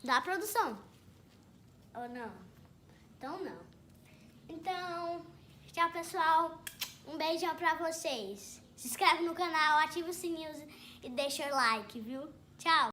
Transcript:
da produção. Ou não? Então não. Então, tchau, pessoal. Um beijão pra vocês. Se inscreve no canal, ativa o sininho e deixa o like, viu? Tchau.